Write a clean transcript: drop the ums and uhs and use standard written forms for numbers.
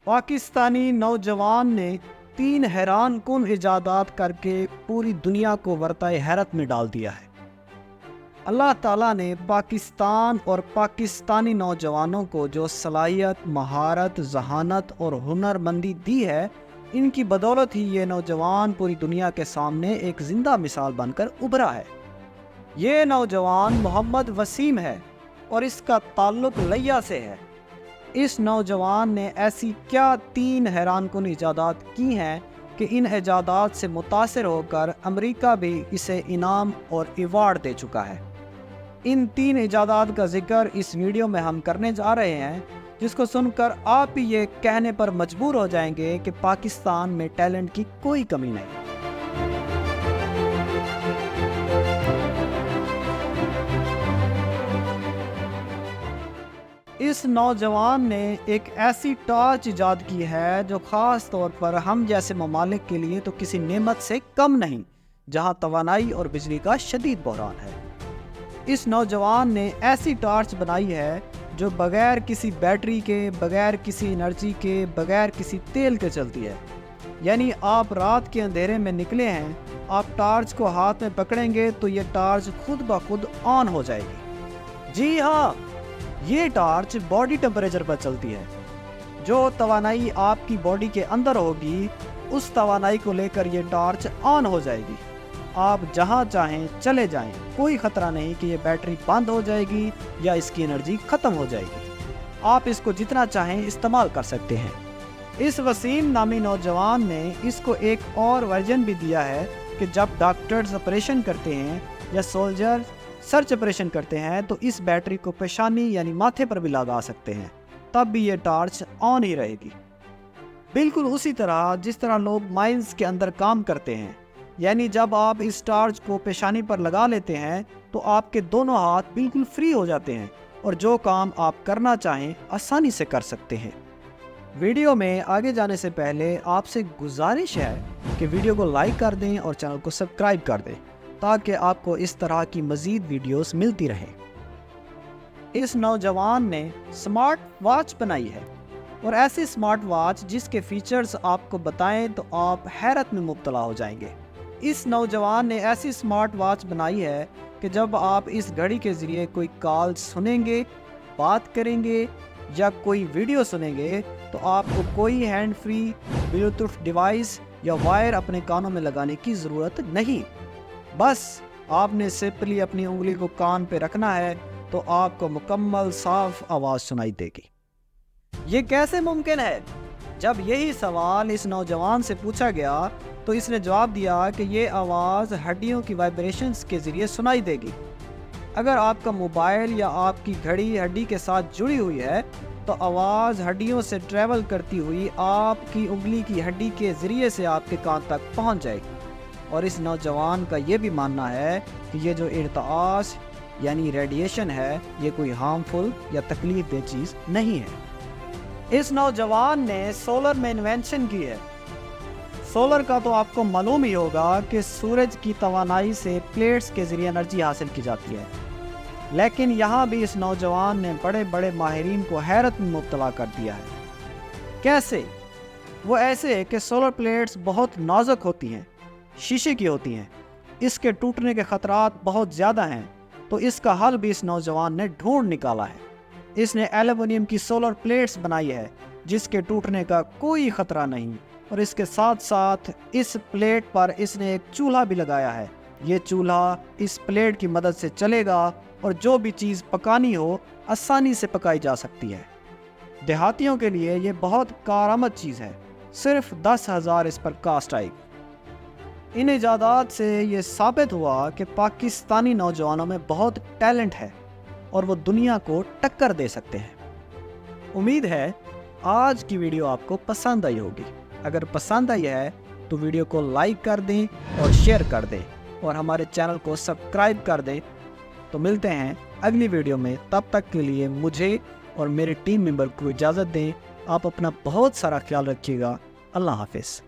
پاکستانی نوجوان نے 3 حیران کن ایجادات کر کے پوری دنیا کو ورطۂ حیرت میں ڈال دیا ہے۔ اللہ تعالیٰ نے پاکستان اور پاکستانی نوجوانوں کو جو صلاحیت، مہارت، ذہانت اور ہنرمندی دی ہے، ان کی بدولت ہی یہ نوجوان پوری دنیا کے سامنے ایک زندہ مثال بن کر ابھرا ہے۔ یہ نوجوان محمد وسیم ہے اور اس کا تعلق لیا سے ہے۔ اس نوجوان نے ایسی کیا 3 حیران کن ایجادات کی ہیں کہ ان ایجادات سے متاثر ہو کر امریکہ بھی اسے انعام اور ایوارڈ دے چکا ہے۔ ان 3 ایجادات کا ذکر اس ویڈیو میں ہم کرنے جا رہے ہیں، جس کو سن کر آپ بھی یہ کہنے پر مجبور ہو جائیں گے کہ پاکستان میں ٹیلنٹ کی کوئی کمی نہیں۔ اس نوجوان نے ایک ایسی ٹارچ ایجاد کی ہے جو خاص طور پر ہم جیسے ممالک کے لیے تو کسی نعمت سے کم نہیں، جہاں توانائی اور بجلی کا شدید بحران ہے۔ اس نوجوان نے ایسی ٹارچ بنائی ہے جو بغیر کسی بیٹری کے، بغیر کسی انرجی کے، بغیر کسی تیل کے چلتی ہے۔ یعنی آپ رات کے اندھیرے میں نکلے ہیں، آپ ٹارچ کو ہاتھ میں پکڑیں گے تو یہ ٹارچ خود بخود آن ہو جائے گی۔ جی ہاں، یہ ٹارچ باڈی ٹمپریچر پر چلتی ہے۔ جو توانائی آپ کی باڈی کے اندر ہوگی، اس توانائی کو لے کر یہ ٹارچ آن ہو جائے گی۔ آپ جہاں چاہیں چلے جائیں، کوئی خطرہ نہیں کہ یہ بیٹری بند ہو جائے گی یا اس کی انرجی ختم ہو جائے گی۔ آپ اس کو جتنا چاہیں استعمال کر سکتے ہیں۔ اس وسیم نامی نوجوان نے اس کو ایک اور ورژن بھی دیا ہے کہ جب ڈاکٹرز آپریشن کرتے ہیں یا سولجر سرچ آپریشن کرتے ہیں تو اس بیٹری کو پیشانی یعنی ماتھے پر بھی لگا سکتے ہیں، تب بھی یہ ٹارچ آن ہی رہے گی۔ بالکل اسی طرح جس طرح لوگ مائنز کے اندر کام کرتے ہیں، یعنی جب آپ اس ٹارچ کو پیشانی پر لگا لیتے ہیں تو آپ کے دونوں ہاتھ بالکل فری ہو جاتے ہیں اور جو کام آپ کرنا چاہیں آسانی سے کر سکتے ہیں۔ ویڈیو میں آگے جانے سے پہلے آپ سے گزارش ہے کہ ویڈیو کو لائک کر دیں اور چینل کو سبسکرائب کر دیں تاکہ آپ کو اس طرح کی مزید ویڈیوز ملتی رہیں۔ اس نوجوان نے سمارٹ واچ بنائی ہے، اور ایسی سمارٹ واچ جس کے فیچرز آپ کو بتائیں تو آپ حیرت میں مبتلا ہو جائیں گے۔ اس نوجوان نے ایسی سمارٹ واچ بنائی ہے کہ جب آپ اس گھڑی کے ذریعے کوئی کال سنیں گے، بات کریں گے یا کوئی ویڈیو سنیں گے تو آپ کو کوئی ہینڈ فری بلوٹوتھ ڈیوائس یا وائر اپنے کانوں میں لگانے کی ضرورت نہیں۔ بس آپ نے سمپلی اپنی انگلی کو کان پہ رکھنا ہے تو آپ کو مکمل صاف آواز سنائی دے گی۔ یہ کیسے ممکن ہے؟ جب یہی سوال اس نوجوان سے پوچھا گیا تو اس نے جواب دیا کہ یہ آواز ہڈیوں کی وائبریشنز کے ذریعے سنائی دے گی۔ اگر آپ کا موبائل یا آپ کی گھڑی ہڈی کے ساتھ جڑی ہوئی ہے تو آواز ہڈیوں سے ٹریول کرتی ہوئی آپ کی انگلی کی ہڈی کے ذریعے سے آپ کے کان تک پہنچ جائے گی۔ اور اس نوجوان کا یہ بھی ماننا ہے کہ یہ جو ارتعاش یعنی ریڈیشن ہے، یہ کوئی ہارمفل یا تکلیف دہ چیز نہیں ہے۔ اس نوجوان نے سولر میں انوینشن کی ہے۔ سولر کا تو آپ کو معلوم ہی ہوگا کہ سورج کی توانائی سے پلیٹس کے ذریعے انرجی حاصل کی جاتی ہے، لیکن یہاں بھی اس نوجوان نے بڑے بڑے ماہرین کو حیرت میں مبتلا کر دیا ہے۔ کیسے؟ وہ ایسے کہ سولر پلیٹس بہت نازک ہوتی ہیں، شیشے کی ہوتی ہیں، اس کے ٹوٹنے کے خطرات بہت زیادہ ہیں، تو اس کا حل بھی اس نوجوان نے ڈھونڈ نکالا ہے۔ اس نے ایلومینیم کی سولر پلیٹس بنائی ہے جس کے ٹوٹنے کا کوئی خطرہ نہیں، اور اس کے ساتھ ساتھ اس پلیٹ پر اس نے ایک چولہا بھی لگایا ہے۔ یہ چولہا اس پلیٹ کی مدد سے چلے گا اور جو بھی چیز پکانی ہو آسانی سے پکائی جا سکتی ہے۔ دیہاتیوں کے لیے یہ بہت کارآمد چیز ہے، صرف 10,000 اس پر کاسٹ آئی۔ ان ایجادات سے یہ ثابت ہوا کہ پاکستانی نوجوانوں میں بہت ٹیلنٹ ہے اور وہ دنیا کو ٹکر دے سکتے ہیں۔ امید ہے آج کی ویڈیو آپ کو پسند آئی ہوگی۔ اگر پسند آئی ہے تو ویڈیو کو لائک کر دیں اور شیئر کر دیں اور ہمارے چینل کو سبسکرائب کر دیں۔ تو ملتے ہیں اگلی ویڈیو میں، تب تک کے لیے مجھے اور میرے ٹیم ممبر کو اجازت دیں۔ آپ اپنا بہت سارا خیال رکھیے گا۔ اللہ حافظ۔